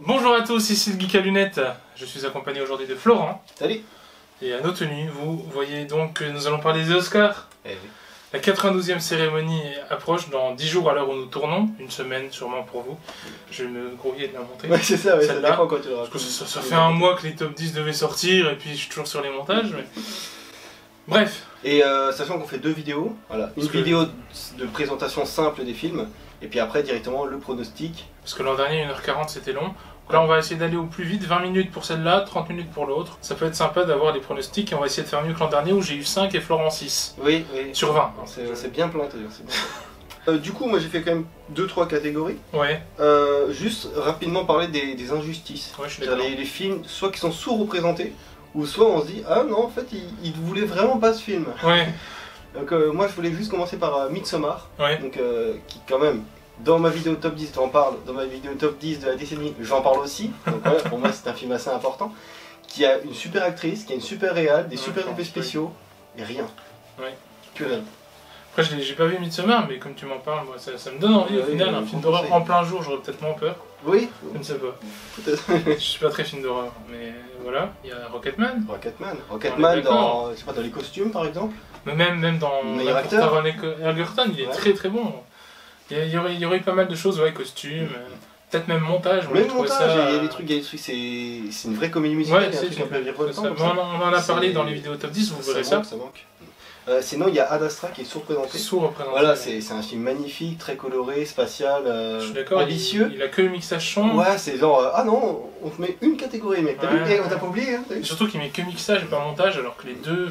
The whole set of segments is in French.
Bonjour à tous, ici le Geek à lunettes. Je suis accompagné aujourd'hui de Florent. Salut. Et à nos tenues, vous voyez donc que nous allons parler des Oscars. Eh oui. La 92e cérémonie approche dans 10 jours à l'heure où nous tournons, une semaine sûrement pour vous. Je vais me grouiller de la montrer. Ouais, c'est ça, ouais, ça Celle-là. dépend quand tu le racontes. Ça fait un mois que les top 10 devaient sortir et puis je suis toujours sur les montages. Mais... Bref. Et sachant qu'on fait deux vidéos, voilà, une vidéo de présentation simple des films, et puis après directement le pronostic. Parce que l'an dernier, 1h40 c'était long. Donc là, on va essayer d'aller au plus vite, 20 minutes pour celle-là, 30 minutes pour l'autre. Ça peut être sympa d'avoir des pronostics et on va essayer de faire mieux que l'an dernier où j'ai eu 5 et Florent 6. Oui, oui. Sur 20. C'est bien planté. Du coup, moi j'ai fait quand même 2-3 catégories. Ouais. Juste rapidement parler des injustices. Ouais, je suis d'accord. Les films, soit qui sont sous-représentés, ou soit on se dit ah non, en fait, il voulait vraiment pas ce film. Ouais. Donc moi je voulais juste commencer par Midsommar, Ouais. donc, qui quand même, dans ma vidéo top 10 j'en parle, dans ma vidéo top 10 de la décennie j'en parle aussi, donc voilà, pour moi c'est un film assez important, qui a une super actrice, qui a une super réal, des super effets spéciaux, et rien. Ouais. Que dalle. Après, j'ai pas vu Midsommar, mais comme tu m'en parles, moi, ça me donne envie au final. Un film d'horreur en plein jour, j'aurais peut-être moins peur. Oui, Je ne sais pas. peut-être. Je suis pas très film d'horreur, mais voilà. Il y a Rocketman. Rocketman dans, je sais pas, dans les costumes par exemple. Mais même dans meilleur acteur. Egerton, il est Ouais. très bon. Il y aurait eu pas mal de choses, ouais, costumes, peut-être même montage. Même montage, il y a des trucs, c'est une vraie comédie musicale, Ouais, il y a un truc un peu virevoltant. on en a parlé dans les vidéos top 10, vous verrez ça. Ça manque. Sinon, il y a Ad Astra qui est sous-représenté. Sous-représenté. Voilà, c'est un film magnifique, très coloré, spatial, Je suis d'accord, ambitieux. il a que le mixage son. Ouais, c'est genre, ah non, on te met une catégorie, mec. T'as Ouais. vu, on t'a pas oublié, hein. Et surtout qu'il met que mixage et pas montage, alors que les deux,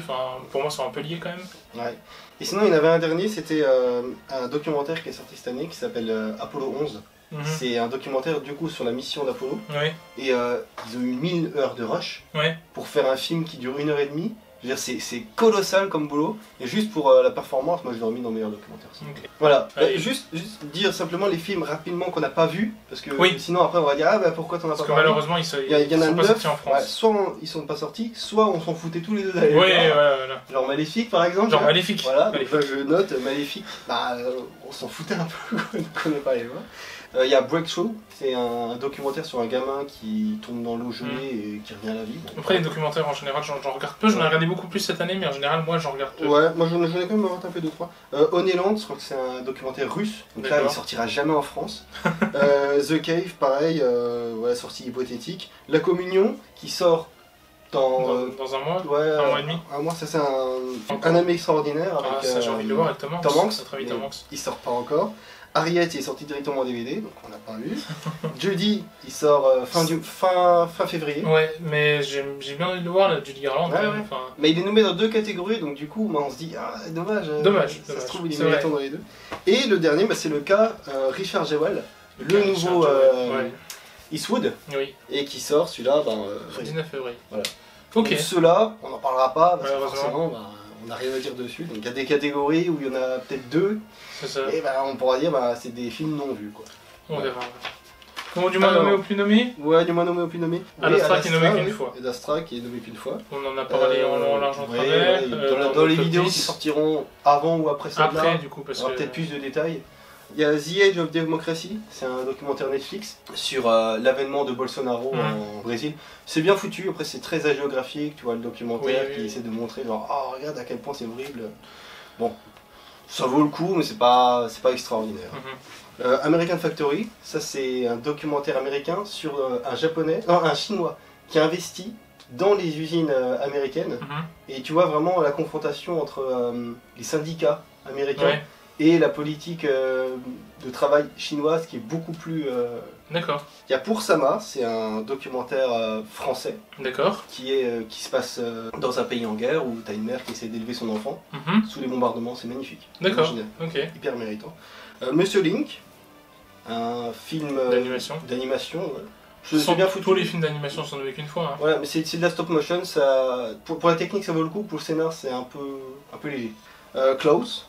pour moi, sont un peu liés quand même. Ouais. Et sinon, il y en avait un dernier, c'était un documentaire qui est sorti cette année qui s'appelle Apollo 11. Mhm. C'est un documentaire du coup sur la mission d'Apollo. Ouais, Et ils ont eu 1000 heures de rush ouais. pour faire un film qui dure 1h30. Je veux dire, c'est colossal comme boulot. Et juste pour la performance, moi je l'ai remis dans meilleur documentaire. Ok. Voilà. Allez. Juste dire simplement les films rapidement qu'on n'a pas vus. Parce que Oui. sinon après on va dire, ah bah pourquoi t'en as Parce pas que parlé. malheureusement, ils sont Il y en a pas 9, sortis en ouais, France. soit ils sont pas sortis, soit on s'en foutait tous les deux d'aller. Ouais, le voir. voilà. Genre Maléfique par exemple. Genre Maléfique. Voilà, donc Maléfique. là, je note Maléfique, bah, on s'en foutait un peu qu'on n'est pas allé voir. Il y a Breakthrough, c'est un documentaire sur un gamin qui tombe dans l'eau gelée et qui revient à la vie. Bon. Après, les documentaires en général, j'en regarde peu. J'en ai regardé beaucoup plus cette année, mais en général, moi, j'en regarde peu. Ouais, moi j'en ai quand même rattrapé 2-3. Honeyland, je crois que c'est un documentaire russe, donc là il sortira jamais en France. The Cave, pareil, voilà, sortie hypothétique. La Communion, qui sort dans un mois. ouais, un mois et demi. Un mois, ça c'est un ami extraordinaire avec Ah, ça, j'ai envie de le voir avec Tom Hanks. Tom Hanks, Notre ami Tom Hanks. il sort pas encore. Harriet il est sorti directement en DVD, donc on n'a pas vu. Judy il sort fin février. Ouais, mais j'ai bien envie de le voir, là, Judy Garland. Ouais, quand même. ouais. Enfin, Mais il est nommé dans 2 catégories, donc du coup bah, on se dit ah dommage. Dommage, Ça dommage. se trouve il est C'est méritant vrai. dans les deux. Et le dernier bah, c'est le cas Richard Jewell, le nouveau ouais. Eastwood, Oui, et qui sort celui-là 19 février. Voilà. Ok. Donc, ceux-là on n'en parlera pas parce que Malheureusement. forcément bah, on n'a rien à dire dessus. Donc il y a des catégories où il y en a peut-être 2, C'est ça. et bah, on pourra dire bah, c'est des films non vus quoi. On verra. Comment du moins nommé au plus nommé? Ouais, du moins nommé au plus nommé. Ad Astra qui est nommé qu'une oui. fois. Ad Astra qui est nommé qu'une fois. On en a parlé en long, en large, en Ouais, travers. ouais, dans les le top vidéos 10. qui sortiront avant ou après celle-là, Après, du coup, parce il y aura que. peut-être plus de détails. Il y a The Age of Democracy, c'est un documentaire Netflix sur l'avènement de Bolsonaro en Brésil. C'est bien foutu, après c'est très hagiographique, tu vois le documentaire qui essaie de montrer genre oh regarde à quel point c'est horrible. Bon, ça vaut le coup mais c'est pas extraordinaire. American Factory, ça c'est un documentaire américain sur un chinois qui investit dans les usines américaines et tu vois vraiment la confrontation entre les syndicats américains. Ouais. Et la politique de travail chinoise qui est beaucoup plus... D'accord. Il y a Pour Sama, c'est un documentaire français D'accord. qui se passe dans un pays en guerre où tu as une mère qui essaie d'élever son enfant sous les bombardements, c'est magnifique. D'accord. Imaginaire. Ok. Hyper méritant. Monsieur Link, un film d'animation. Ouais. C'est bien foutu. Tous les films d'animation sont nommés qu'une fois. Hein. Voilà, mais c'est de la stop motion, ça, pour la technique ça vaut le coup, pour le scénar c'est un peu léger. Klaus.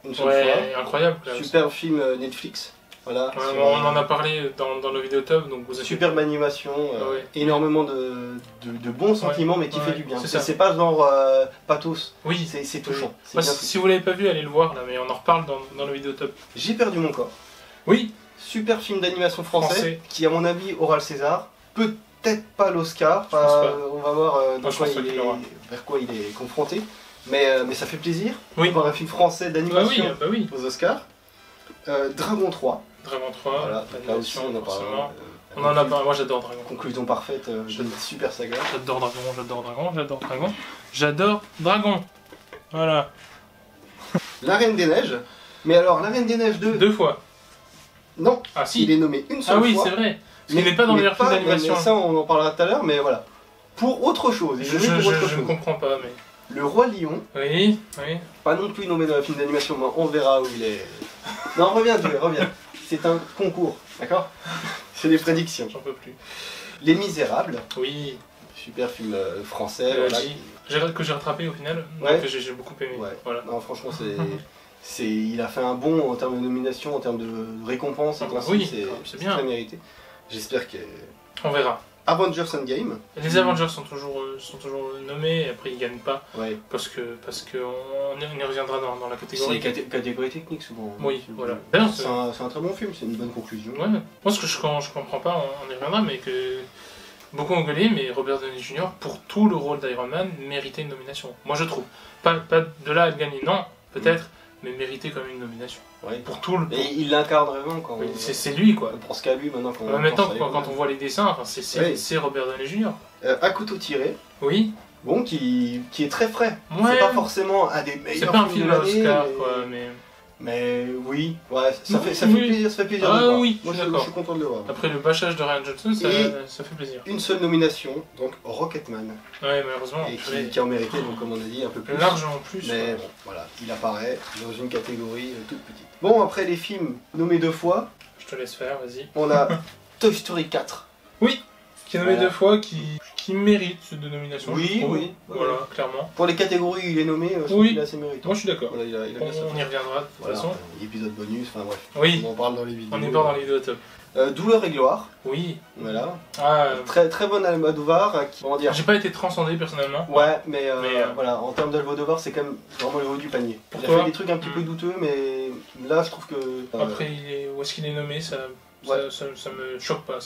Une seule fois. Incroyable. Super film Netflix. Voilà, Ouais, on en a parlé dans nos vidéos top, donc vous avez... Superbe animation, énormément de bons sentiments, mais qui fait du bien. C'est pas genre pathos, oui, c'est touchant. Si vous l'avez pas vu, allez le voir là, mais on en reparle dans nos vidéos top. J'ai perdu mon corps. Oui. Super film d'animation français, qui à mon avis aura le César. peut-être pas l'Oscar. Je pense pas. On va voir vers quoi il est confronté. Mais ça fait plaisir d'avoir un film français d'animation aux Oscars. Dragon 3. Dragon 3, voilà, là aussi on en parle. On en a parlé, moi j'adore Dragon. Conclusion parfaite, une super saga. J'adore Dragon, j'adore Dragon, j'adore Dragon. J'adore Dragon. Voilà. La Reine des Neiges. Mais alors, La Reine des Neiges 2... Deux fois. Non, ah, si. Il est nommé une seule fois. Ah oui, c'est vrai. Parce qu'il n'est pas dans les films d'animation. Ça, on en parlera tout à l'heure, mais voilà. Pour autre chose. Je ne comprends pas, mais... Le Roi Lion. Oui. Pas non plus nommé dans le film d'animation, mais on verra où il est. Non, reviens. C'est un concours, d'accord? C'est des prédictions. J'en peux plus. Les Misérables. Oui. Super film français. Que j'ai rattrapé au final. Ouais. Que j'ai beaucoup aimé. Ouais. Voilà. Non, franchement, il a fait un bond en termes de nomination, en termes de récompense. C'est bien. Très mérité. J'espère que. On verra. Avengers Endgame. Les Avengers sont toujours nommés, et après ils gagnent pas. Ouais. Parce que on y reviendra dans la catégorie. C'est les catégories techniques souvent. Oui, voilà. C'est un très bon film, c'est une bonne conclusion. Ouais. Moi ce que je comprends pas, on y reviendra, mais que beaucoup ont gueulé, mais Robert Downey Jr. pour tout le rôle d'Iron Man méritait une nomination. Moi je trouve. Pas de là à le gagner, non, peut-être, mais méritait quand même une nomination. Ouais. Pour tout le. Et il l'incarne vraiment quand. Oui, c'est lui quoi. On pense qu'à lui maintenant. Quand on voit les dessins, c'est Robert Downey Jr. À couteau tiré. Oui. Bon, qui est très frais. Ouais. C'est pas forcément un des meilleurs. C'est pas un film à Oscar, quoi, mais oui, ouais, ça fait plaisir, de voir. Oui, moi je suis content de le voir. Après le bâchage de Ryan Johnson, ça fait plaisir. Une seule nomination, donc Rocketman. Ouais, malheureusement. Et qui en méritait, donc comme on a dit, un peu plus. Largement plus. Mais bon, voilà, il apparaît dans une catégorie toute petite. Bon, après les films nommés 2 fois. Je te laisse faire, vas-y. On a Toy Story 4. Oui, qui est nommé 2 fois, qui mérite de nomination. Oui. Voilà, clairement. Pour les catégories où il est nommé, je trouve qu'il est assez méritant. Moi je suis d'accord. Voilà, on y reviendra de toute façon. Épisode bonus, enfin bref. Oui. On en parle dans les vidéos. On y parle dans les vidéos top. Douleur et gloire. Oui. Voilà. Très très bon Almodovar. Comment dire. J'ai pas été transcendé personnellement. Ouais, mais voilà, en termes d'Almodovar, c'est quand même vraiment le haut du panier. Il a fait des trucs un petit peu douteux, mais là je trouve que. Après, où est-ce qu'il est nommé, ça me choque pas.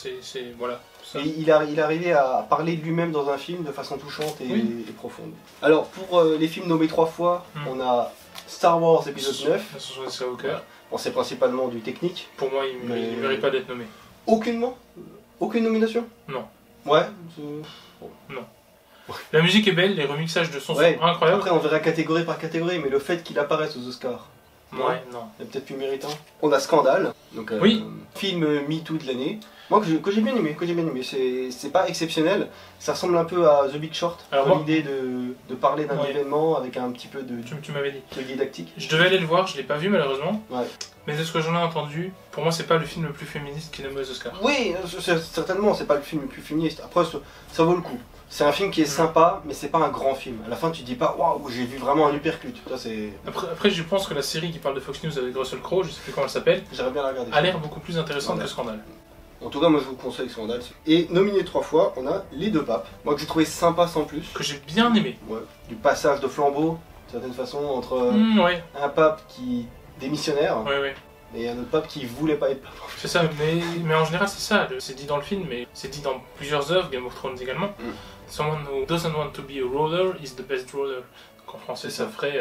Voilà. Il est arrivé à parler de lui-même dans un film de façon touchante et profonde. Alors pour les films nommés 3 fois, on a Star Wars épisode 9. Skywalker. Bon, c'est principalement du technique. Pour moi, il ne mérite pas d'être nommé. Aucunement? Aucune nomination? Non. Ouais. Bon. Non. La musique est belle, les remixages de sons sont incroyables. Après, on verra catégorie par catégorie, mais le fait qu'il apparaisse aux Oscars. Ouais, non. C'est peut-être plus méritant. On a Scandale, donc film MeToo de l'année. Moi que j'ai bien aimé, c'est pas exceptionnel, ça ressemble un peu à The Big Short, l'idée de parler d'un événement avec un petit peu de tu m'avais dit. De didactique. Je devais aller le voir, je l'ai pas vu malheureusement, mais de ce que j'en ai entendu, pour moi c'est pas le film le plus féministe qui est nommé aux Oscars. Oui, certainement c'est pas le film le plus féministe, après ça vaut le coup. C'est un film qui est sympa, mais c'est pas un grand film. À la fin, tu dis pas waouh, j'ai vu vraiment un uppercut. Après, je pense que la série qui parle de Fox News avec Russell Crowe, je sais plus comment elle s'appelle, j'aimerais bien la regarder. A l'air beaucoup plus intéressante que Scandale. En tout cas, moi je vous conseille Scandale. Et nominé 3 fois, on a Les Deux Papes. Moi que j'ai trouvé sympa sans plus. Que j'ai bien aimé. Ouais. Du passage de flambeau, d'une certaine façon, entre un pape qui démissionnaire. Et un autre pape qui voulait pas être pape. C'est ça, mais en général c'est ça, c'est dit dans le film, mais c'est dit dans plusieurs œuvres, Game of Thrones également. Someone who doesn't want to be a ruler is the best ruler. Donc en français ça ferait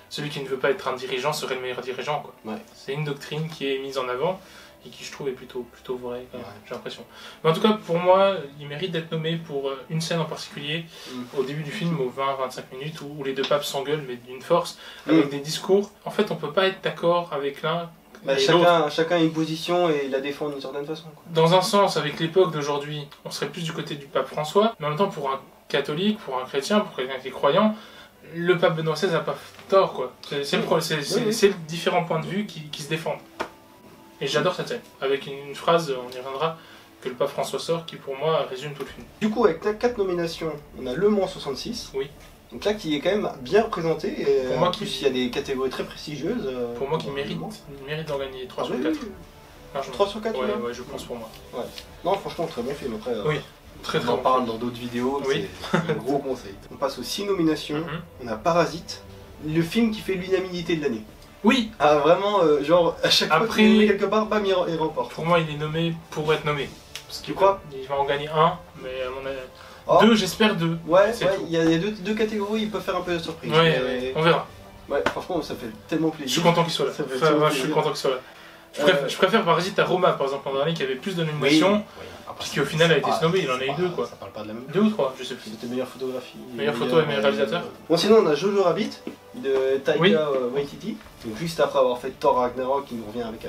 celui qui ne veut pas être un dirigeant serait le meilleur dirigeant, quoi. C'est une doctrine qui est mise en avant et qui je trouve est plutôt vraie, j'ai l'impression. Mais en tout cas pour moi, il mérite d'être nommé pour une scène en particulier au début du film, aux 20-25 minutes, où les deux papes s'engueulent mais d'une force, avec des discours. En fait on peut pas être d'accord avec l'un. Chacun a une position et la défend d'une certaine façon. Quoi. Dans un sens, avec l'époque d'aujourd'hui, on serait plus du côté du pape François, mais en même temps, pour un catholique, pour un chrétien, pour quelqu'un qui est croyant, le pape Benoît XVI n'a pas tort, quoi. C'est le différents points de vue qui se défendent. Et j'adore cette scène, avec une phrase, on y reviendra, que le pape François sort, qui pour moi résume tout le film. Du coup, avec 4 nominations, on a Le Mans 66. Oui. Donc là, qui est quand même bien représenté, et pour moi, en plus, il y a des catégories très prestigieuses. Pour moi, qui mérite d'en gagner 3 sur 4. 3 sur 4 ouais, je pense pour moi. Ouais. Non, franchement, très bon film. Après, très on en parle dans d'autres vidéos, c'est un gros conseil. On passe aux 6 nominations. On a Parasite, le film qui fait l'unanimité de l'année. Oui. Ah, vraiment, genre, à chaque fois qu'il est nommé quelque part, bam, il remporte. Pour moi, il est nommé pour être nommé. Parce Tu crois? Il va en gagner un, mais à mon avis... Oh. Deux, j'espère deux. Ouais, C'est tout. il y a deux catégories, ils peuvent faire un peu de surprise. Ouais, on verra. Ouais, franchement, ça fait tellement plaisir. Je suis content qu'il soit là. Ça fait Enfin, tellement moi, je suis plaisir. content qu'il soit là. Je préfère Parasite à Roma, par exemple, l'an dernier, qui avait plus de nominations, Parce qui au final a été snobé, il en a eu deux, quoi. Ça parle pas de la même. Deux ou trois, je sais plus. C'était meilleure photographie. Meilleure photo et meilleur réalisateur. Bon, sinon, on a Jojo Rabbit de Taika Oui. Waititi. Donc, juste après avoir fait Thor Ragnarok, il nous revient avec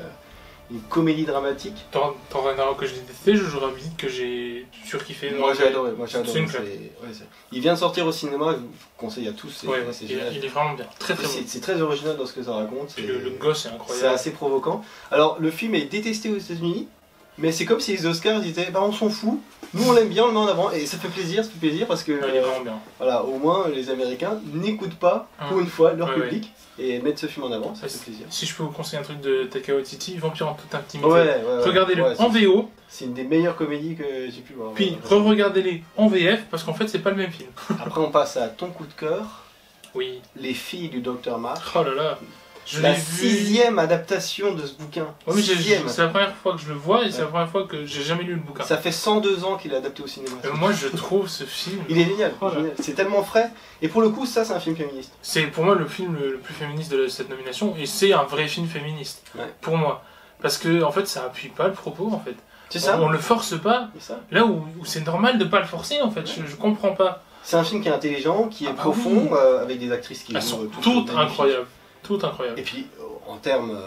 une comédie dramatique. Thor Ragnarok que j'ai détesté, Jojo Rabbit que j'ai surkiffé. Moi, j'ai adoré. C'est une claque. Il vient de sortir au cinéma, je vous conseille à tous. C'est génial. Il est vraiment bien, très très bon. C'est très original dans ce que ça raconte. Puis le gosse est C'est incroyable. assez provoquant. Alors, le film est détesté aux États-Unis, mais c'est comme si les Oscars disaient bah on s'en fout, nous on l'aime bien, on le met en avant, et ça fait plaisir parce que Il est vraiment bien. voilà, au moins les Américains n'écoutent pas pour une fois leur public et mettent ce film en avant, ça fait plaisir. Si je peux vous conseiller un truc de Taika Waititi, Vampire en toute intimité. Regardez-le en VO. C'est une des meilleures comédies que j'ai pu voir. Puis re-regardez-les en VF parce qu'en fait c'est pas le même film. Après on passe à ton coup de cœur. Oui. Les filles du Dr March. Oh là là. La 6e adaptation de ce bouquin. Oui, c'est la première fois que je le vois et c'est la première fois que j'ai jamais lu le bouquin. Ça fait 102 ans qu'il est adapté au cinéma. Moi je trouve ce film... Il est génial, c'est tellement frais. Et pour le coup, ça c'est un film féministe. C'est pour moi le film le plus féministe de cette nomination et c'est un vrai film féministe. Pour moi. Parce que en fait ça appuie pas le propos en fait. C'est ça. On le force pas. Là où c'est normal de pas le forcer en fait. Je comprends pas. C'est un film qui est intelligent, qui est profond, avec des actrices qui sont toutes incroyables. Tout incroyable. Et puis en termes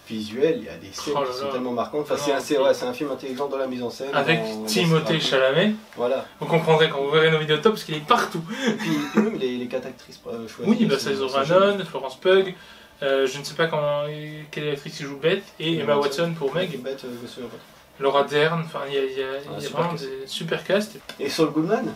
visuels, il y a des scènes qui sont tellement marquantes. Enfin, c'est un film intelligent dans la mise en scène. Avec Timothée Chalamet. Voilà. Vous comprendrez quand vous verrez nos vidéos top parce qu'il est partout. Et puis même les 4 actrices choisies. Oui, bah c'est Zoranon, Florence Pugh. Je ne sais pas quelle est l'actrice qui joue Beth et Emma Watson pour Meg. Beth, je me souviens pas. Laura Dern. Enfin, il y a vraiment des super casts. Et Saul Goodman.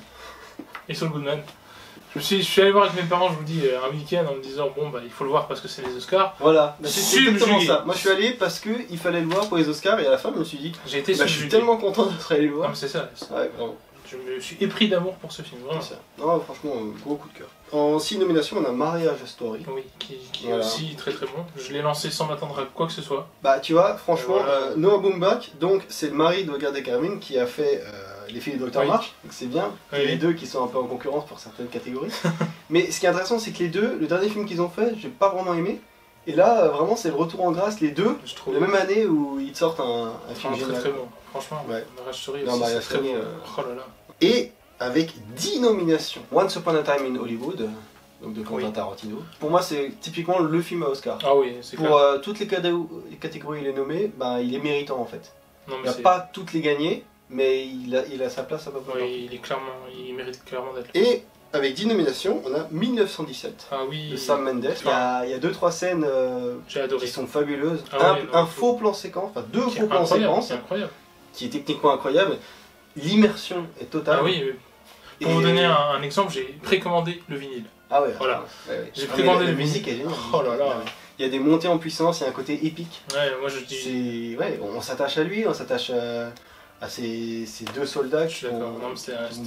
Je suis allé voir avec mes parents, je vous dis, un week-end en me disant bon bah il faut le voir parce que c'est les Oscars. Voilà, c'est exactement ça. Moi je suis allé parce qu'il fallait le voir pour les Oscars et à la fin je me suis dit je suis tellement content d'être allé le voir. Ah, c'est ça. Ouais, vraiment. Je me suis épris d'amour pour ce film, vraiment. Ça. Non, franchement, gros coup de cœur. En 6 nominations, on a Marriage Story. Oui, qui est aussi très très bon. Je l'ai lancé sans m'attendre à quoi que ce soit. Bah tu vois, franchement, Noah Baumbach, donc c'est le mari de Garde Carmine qui a fait Les filles du Dr March, donc c'est bien. Il y a les deux qui sont un peu en concurrence pour certaines catégories. Mais ce qui est intéressant, c'est que les deux, le dernier film qu'ils ont fait, j'ai pas vraiment aimé. Et là, vraiment, c'est le retour en grâce, les deux, la même année où ils sortent un film génial. Très très bon, franchement. Marriage Story aussi, c'est très bon. Oh là là. Et avec 10 nominations. Once Upon a Time in Hollywood, donc de Quentin Tarantino. Pour moi, c'est typiquement le film à Oscar. Ah oui, c'est clair. Pour toutes les catégories où il est nommé, bah, il est méritant en fait. Non, il n'a pas toutes les gagnées, mais il a sa place à peu près. Oui, il mérite clairement d'être là. Et avec 10 nominations, on a 1917 de Sam Mendes. Il y a 2-3 scènes qui sont fabuleuses. Un faux plan séquence, enfin 2 faux plans séquences, qui est techniquement incroyable. L'immersion est totale. Ah oui, pour vous donner un exemple, j'ai précommandé le vinyle. Ah ouais. Voilà. J'ai précommandé la musique est géniale. Oh là là. Il y a des montées en puissance, il y a un côté épique. Ouais, moi je dis. On s'attache à lui, on s'attache à ces 2 soldats qui ont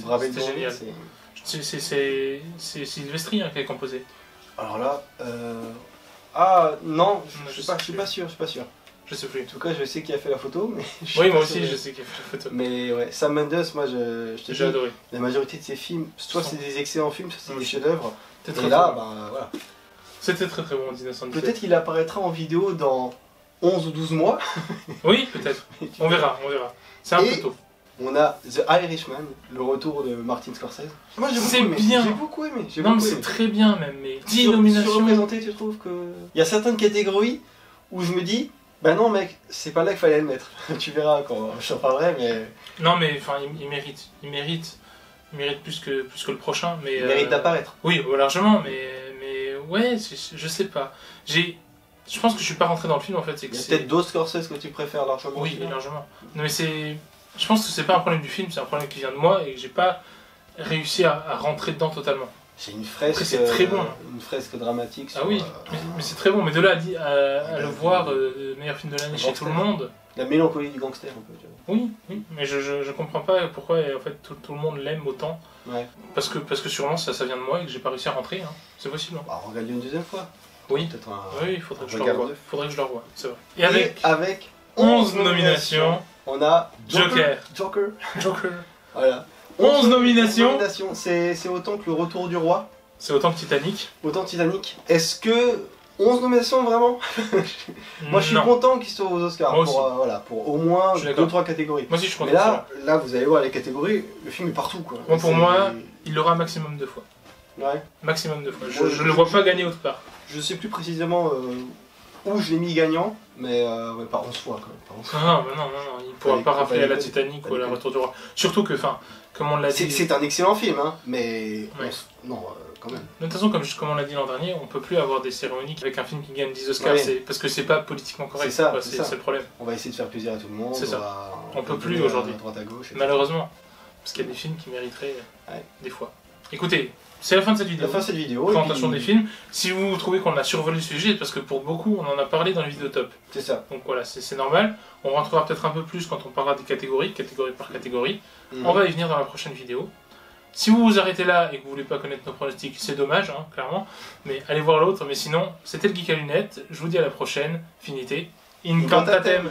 bravé le génial. C'est Sylvestri qui a composé. Alors là, ah non, je suis pas sûr. Je sais plus. En tout cas, je sais qui a fait la photo, mais oui, moi aussi, je sais qui a fait la photo. Mais ouais, Sam Mendes, moi, j'ai adoré. La majorité de ses films, soit c'est des excellents films, soit c'est des chefs-d'œuvre. Et là, voilà. C'était très très bon, 1917. Peut-être qu'il apparaîtra en vidéo dans 11 ou 12 mois. Oui, peut-être. On verra. C'est un peu tôt. On a The Irishman, le retour de Martin Scorsese. Moi j'ai beaucoup aimé. Non, mais c'est très bien même, mais 10 nominations. Surreprésenté, tu trouves que... Il y a certaines catégories où je me dis, bah non mec, c'est pas là qu'il fallait le mettre. Tu verras quand je t'en parlerai, mais... Non mais enfin, il mérite plus que le prochain, mais... Il mérite d'apparaître. Oui, largement, mais ouais, je sais pas. Je pense que je suis pas rentré dans le film en fait. Il y a peut-être d'autres Scorsese que tu préfères largement. Oui, largement. Non mais c'est... Je pense que c'est pas un problème du film, c'est un problème qui vient de moi et que j'ai pas réussi à rentrer dedans totalement. C'est une fresque, c'est très bon. Une fresque dramatique. Ah oui, mais c'est très bon. Mais de là à le voir meilleur film de l'année chez tout le monde. La mélancolie du gangster un peu. Tu vois. Oui, mais je comprends pas pourquoi en fait tout le monde l'aime autant. Ouais. Parce que sûrement ça vient de moi et que j'ai pas réussi à rentrer. Hein. C'est possible. Hein. Bah, regarde-le une deuxième fois. Oui. Oui, il faudrait que je le revoie. C'est vrai. Et avec 11 nominations. On a Joker. Joker. Voilà. 11 nominations. C'est autant que le Retour du Roi. C'est autant que Titanic. Autant que Titanic. Est-ce que 11 nominations vraiment? Moi je suis content qu'ils soient aux Oscars pour au moins 2-3 catégories. Moi aussi je suis content. Mais là vous allez voir les catégories, le film est partout quoi. Bon, pour moi, il l'aura maximum 2 fois. Ouais. Maximum 2 fois. Je ne le vois pas gagner autre part. Je sais plus précisément où je l'ai mis gagnant, mais pas 11 fois quand même. Non, il ne pourra pas rafler à la Titanic ou à la Retour du Roi. Surtout que, comme on l'a dit... C'est un excellent film, hein, mais... Ouais. Quand même. De toute façon, comme on l'a dit l'an dernier, on peut plus avoir des cérémonies avec un film qui gagne 10 Oscars, parce que c'est pas politiquement correct. C'est le problème. On va essayer de faire plaisir à tout le monde. C'est ça. On peut plus aujourd'hui. Droite à gauche. Malheureusement. Parce qu'il y a des films qui mériteraient des fois. Écoutez, c'est la fin de cette vidéo. Présentation des films. Si vous trouvez qu'on a survolé le sujet, parce que pour beaucoup, on en a parlé dans les vidéos top. C'est ça. Donc voilà, c'est normal. On rentrera peut-être un peu plus quand on parlera des catégorie par catégorie. On va y venir dans la prochaine vidéo. Si vous vous arrêtez là et que vous voulez pas connaître nos pronostics, c'est dommage, hein, clairement. Mais allez voir l'autre. Mais sinon, c'était le Geek à lunettes. Je vous dis à la prochaine. Finité. Incantatem.